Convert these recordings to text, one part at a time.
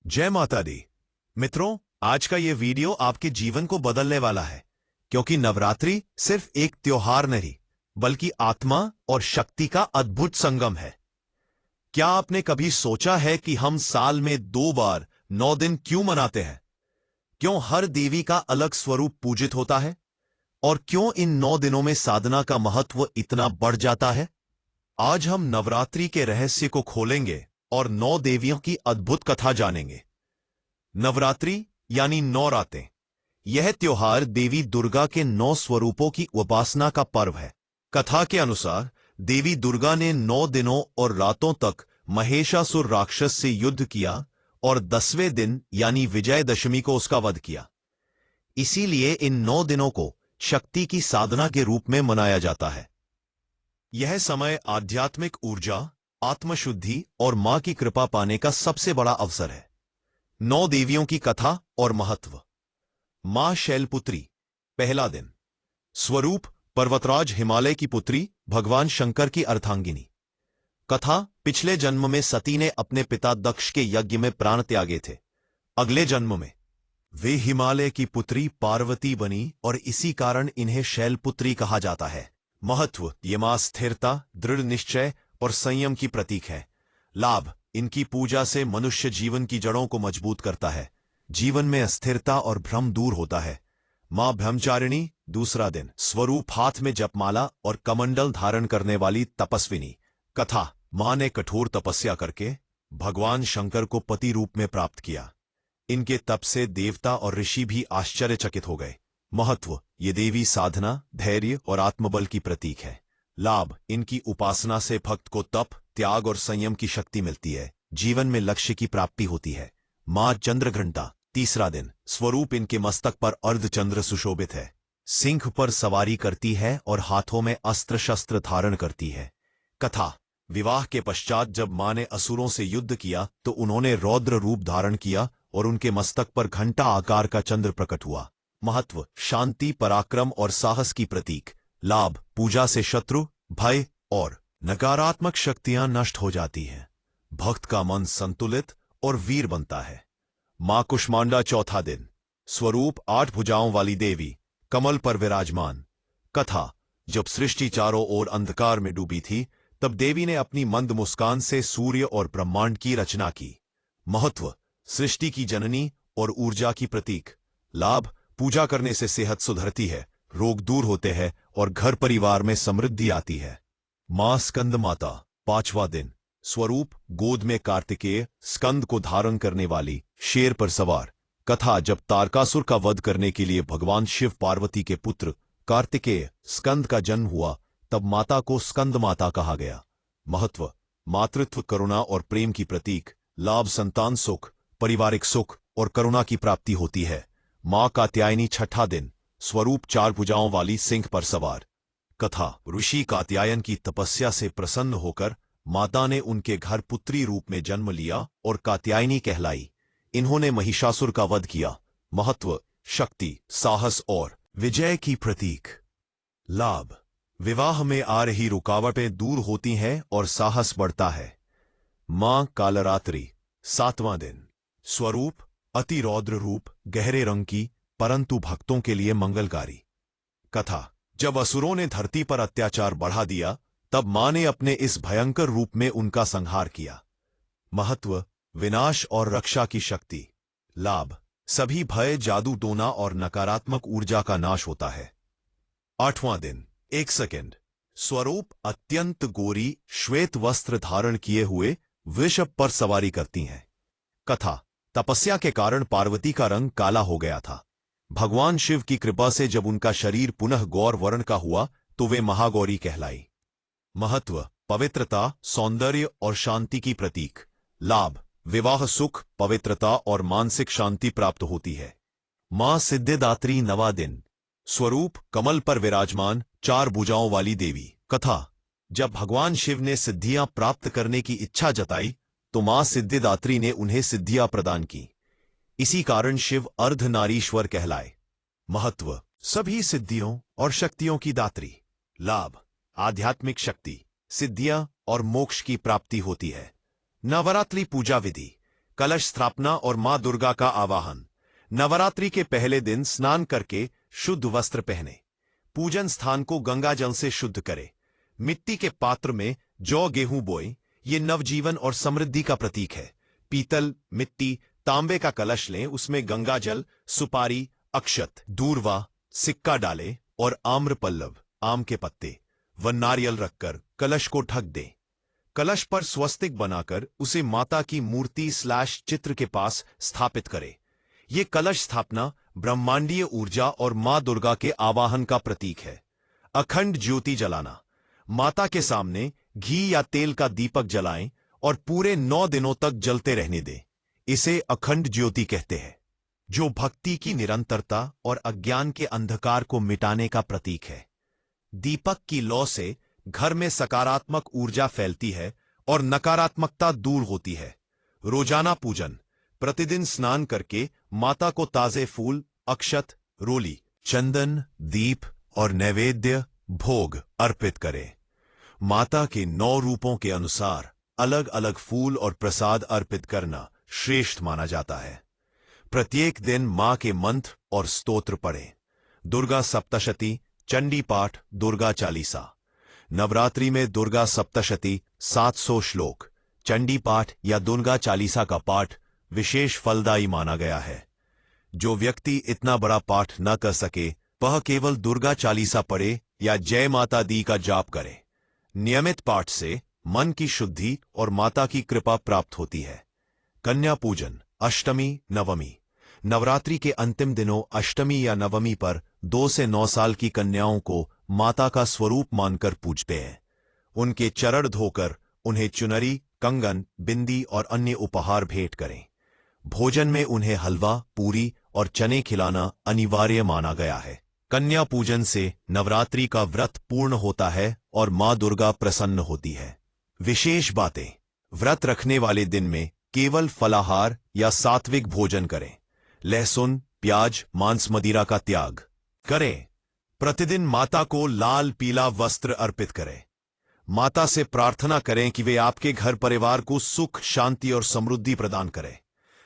जय माता दी। मित्रों, आज का ये वीडियो आपके जीवन को बदलने वाला है, क्योंकि नवरात्रि सिर्फ एक त्योहार नहीं, बल्कि आत्मा और शक्ति का अद्भुत संगम है। क्या आपने कभी सोचा है कि हम साल में 2 बार 9 दिन क्यों मनाते हैं? क्यों हर देवी का अलग स्वरूप पूजित होता है? और क्यों इन 9 दिनों में साधना का महत्व इतना बढ़ जाता है? आज हम नवरात्रि के रहस्य को खोलेंगे और 9 देवियों की अद्भुत कथा जानेंगे। नवरात्रि यानी 9 रातें। यह त्योहार देवी दुर्गा के 9 स्वरूपों की उपासना का पर्व है। कथा के अनुसार देवी दुर्गा ने 9 दिनों और रातों तक महिषासुर राक्षस से युद्ध किया और 10वें दिन यानी विजयदशमी को उसका वध किया। इसीलिए इन 9 दिनों को शक्ति की साधना के रूप में मनाया जाता है। यह समय आध्यात्मिक ऊर्जा, आत्मशुद्धि और मां की कृपा पाने का सबसे बड़ा अवसर है। 9 देवियों की कथा और महत्व। मां शैलपुत्री। पहला दिन। स्वरूप पर्वतराज हिमालय की पुत्री, भगवान शंकर की अर्धांगिनी। कथा, पिछले जन्म में सती ने अपने पिता दक्ष के यज्ञ में प्राण त्यागे थे। अगले जन्म में वे हिमालय की पुत्री पार्वती बनी और इसी कारण इन्हें शैलपुत्री कहा जाता है। महत्व, ये मां स्थिरता, दृढ़ निश्चय और संयम की प्रतीक है। लाभ, इनकी पूजा से मनुष्य जीवन की जड़ों को मजबूत करता है, जीवन में अस्थिरता और भ्रम दूर होता है। मां ब्रह्मचारिणी। दूसरा दिन। स्वरूप, हाथ में जपमाला और कमंडल धारण करने वाली तपस्विनी। कथा, मां ने कठोर तपस्या करके भगवान शंकर को पति रूप में प्राप्त किया। इनके तप से देवता और ऋषि भी आश्चर्यचकित हो गए। महत्व, ये देवी साधना, धैर्य और आत्मबल की प्रतीक है। लाभ, इनकी उपासना से भक्त को तप, त्याग और संयम की शक्ति मिलती है, जीवन में लक्ष्य की प्राप्ति होती है। मां चंद्रघंटा। तीसरा दिन। स्वरूप, इनके मस्तक पर अर्धचंद्र सुशोभित है, सिंह पर सवारी करती है और हाथों में अस्त्र शस्त्र धारण करती है। कथा, विवाह के पश्चात जब मां ने असुरों से युद्ध किया तो उन्होंने रौद्र रूप धारण किया और उनके मस्तक पर घंटा आकार का चंद्र प्रकट हुआ। महत्व, शांति, पराक्रम और साहस की प्रतीक। लाभ, पूजा से शत्रु, भय और नकारात्मक शक्तियां नष्ट हो जाती हैं। भक्त का मन संतुलित और वीर बनता है। मां कुष्मांडा। चौथा दिन। स्वरूप, 8 भुजाओं वाली देवी, कमल पर विराजमान। कथा, जब सृष्टि चारों ओर अंधकार में डूबी थी तब देवी ने अपनी मंद मुस्कान से सूर्य और ब्रह्मांड की रचना की। महत्व, सृष्टि की जननी और ऊर्जा की प्रतीक। लाभ, पूजा करने से सेहत सुधरती है, रोग दूर होते हैं और घर परिवार में समृद्धि आती है। मां स्कंद माता। 5वां दिन। स्वरूप, गोद में कार्तिकेय, स्कंद को धारण करने वाली, शेर पर सवार। कथा, जब तारकासुर का वध करने के लिए भगवान शिव पार्वती के पुत्र कार्तिकेय स्कंद का जन्म हुआ तब माता को स्कंद माता कहा गया। महत्व, मातृत्व, करुणा और प्रेम की प्रतीक। लाभ, संतान सुख, पारिवारिक सुख और करुणा की प्राप्ति होती है। मां कात्यायनी। 6ठा दिन। स्वरूप, 4 भुजाओं वाली, सिंह पर सवार। कथा, ऋषि कात्यायन की तपस्या से प्रसन्न होकर माता ने उनके घर पुत्री रूप में जन्म लिया और कात्यायनी कहलाई। इन्होंने महिषासुर का वध किया। महत्व, शक्ति, साहस और विजय की प्रतीक। लाभ, विवाह में आ रही रुकावटें दूर होती हैं और साहस बढ़ता है। मां कालरात्रि। 7वां दिन। स्वरूप, अति रौद्र रूप, गहरे रंग की, परंतु भक्तों के लिए मंगलकारी। कथा, जब असुरों ने धरती पर अत्याचार बढ़ा दिया तब मां ने अपने इस भयंकर रूप में उनका संहार किया। महत्व, विनाश और रक्षा की शक्ति। लाभ, सभी भय, जादू टोना और नकारात्मक ऊर्जा का नाश होता है। 8वां दिन। 1 सेकेंड। स्वरूप, अत्यंत गोरी, श्वेत वस्त्र धारण किए हुए वृषभ पर सवारी करती हैं। कथा, तपस्या के कारण पार्वती का रंग काला हो गया था। भगवान शिव की कृपा से जब उनका शरीर पुनः गौर वर्ण का हुआ तो वे महागौरी कहलाई। महत्व, पवित्रता, सौंदर्य और शांति की प्रतीक। लाभ, विवाह सुख, पवित्रता और मानसिक शांति प्राप्त होती है। मां सिद्धिदात्री। 9वां दिन। स्वरूप, कमल पर विराजमान, 4 भुजाओं वाली देवी। कथा, जब भगवान शिव ने सिद्धियां प्राप्त करने की इच्छा जताई तो मां सिद्धिदात्री ने उन्हें सिद्धियां प्रदान की। इसी कारण शिव अर्धनारीश्वर कहलाए। महत्व, सभी सिद्धियों और शक्तियों की दात्री। लाभ, आध्यात्मिक शक्ति, सिद्धियां और मोक्ष की प्राप्ति होती है। नवरात्रि पूजा विधि। कलश स्थापना और मां दुर्गा का आवाहन। नवरात्रि के पहले दिन स्नान करके शुद्ध वस्त्र पहने। पूजन स्थान को गंगा जल से शुद्ध करें। मिट्टी के पात्र में जौ गेहूं बोएं। ये नवजीवन और समृद्धि का प्रतीक है। पीतल, मिट्टी, तांबे का कलश लें, उसमें गंगा जल, सुपारी, अक्षत, दूर्वा, सिक्का डालें और आम्र पल्लव, आम के पत्ते व नारियल रखकर कलश को ढक दें। कलश पर स्वस्तिक बनाकर उसे माता की मूर्ति / चित्र के पास स्थापित करें। ये कलश स्थापना ब्रह्मांडीय ऊर्जा और मां दुर्गा के आवाहन का प्रतीक है। अखंड ज्योति जलाना। माता के सामने घी या तेल का दीपक जलाएं और पूरे 9 दिनों तक जलते रहने दें। इसे अखंड ज्योति कहते हैं, जो भक्ति की निरंतरता और अज्ञान के अंधकार को मिटाने का प्रतीक है। दीपक की लौ से घर में सकारात्मक ऊर्जा फैलती है और नकारात्मकता दूर होती है। रोजाना पूजन। प्रतिदिन स्नान करके माता को ताजे फूल, अक्षत, रोली, चंदन, दीप और नैवेद्य भोग अर्पित करें। माता के 9 रूपों के अनुसार अलग अलग फूल और प्रसाद अर्पित करना श्रेष्ठ माना जाता है। प्रत्येक दिन मां के मंत्र और स्तोत्र पढ़ें। दुर्गा सप्तशती, चंडी पाठ, दुर्गा चालीसा। नवरात्रि में दुर्गा सप्तशती 700 श्लोक, चंडी पाठ या दुर्गा चालीसा का पाठ विशेष फलदायी माना गया है। जो व्यक्ति इतना बड़ा पाठ न कर सके वह केवल दुर्गा चालीसा पढ़े या जय माता दी का जाप करे। नियमित पाठ से मन की शुद्धि और माता की कृपा प्राप्त होती है। कन्या पूजन। अष्टमी, नवमी। नवरात्रि के अंतिम दिनों अष्टमी या नवमी पर 2 से 9 साल की कन्याओं को माता का स्वरूप मानकर पूजते हैं। उनके चरण धोकर उन्हें चुनरी, कंगन, बिंदी और अन्य उपहार भेंट करें। भोजन में उन्हें हलवा, पूरी और चने खिलाना अनिवार्य माना गया है। कन्या पूजन से नवरात्रि का व्रत पूर्ण होता है और मां दुर्गा प्रसन्न होती है। विशेष बातें। व्रत रखने वाले दिन में केवल फलाहार या सात्विक भोजन करें। लहसुन, प्याज, मांस, मदिरा का त्याग करें। प्रतिदिन माता को लाल पीला वस्त्र अर्पित करें। माता से प्रार्थना करें कि वे आपके घर परिवार को सुख, शांति और समृद्धि प्रदान करें।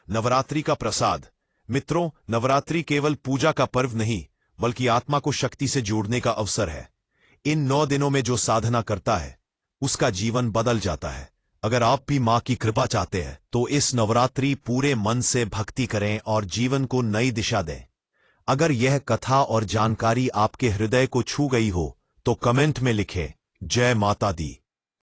नवरात्रि का प्रसाद। मित्रों, नवरात्रि केवल पूजा का पर्व नहीं बल्कि आत्मा को शक्ति से जोड़ने का अवसर है। इन 9 दिनों में जो साधना करता है उसका जीवन बदल जाता है। अगर आप भी मां की कृपा चाहते हैं तो इस नवरात्रि पूरे मन से भक्ति करें और जीवन को नई दिशा दें। अगर यह कथा और जानकारी आपके हृदय को छू गई हो तो कमेंट में लिखें, जय माता दी।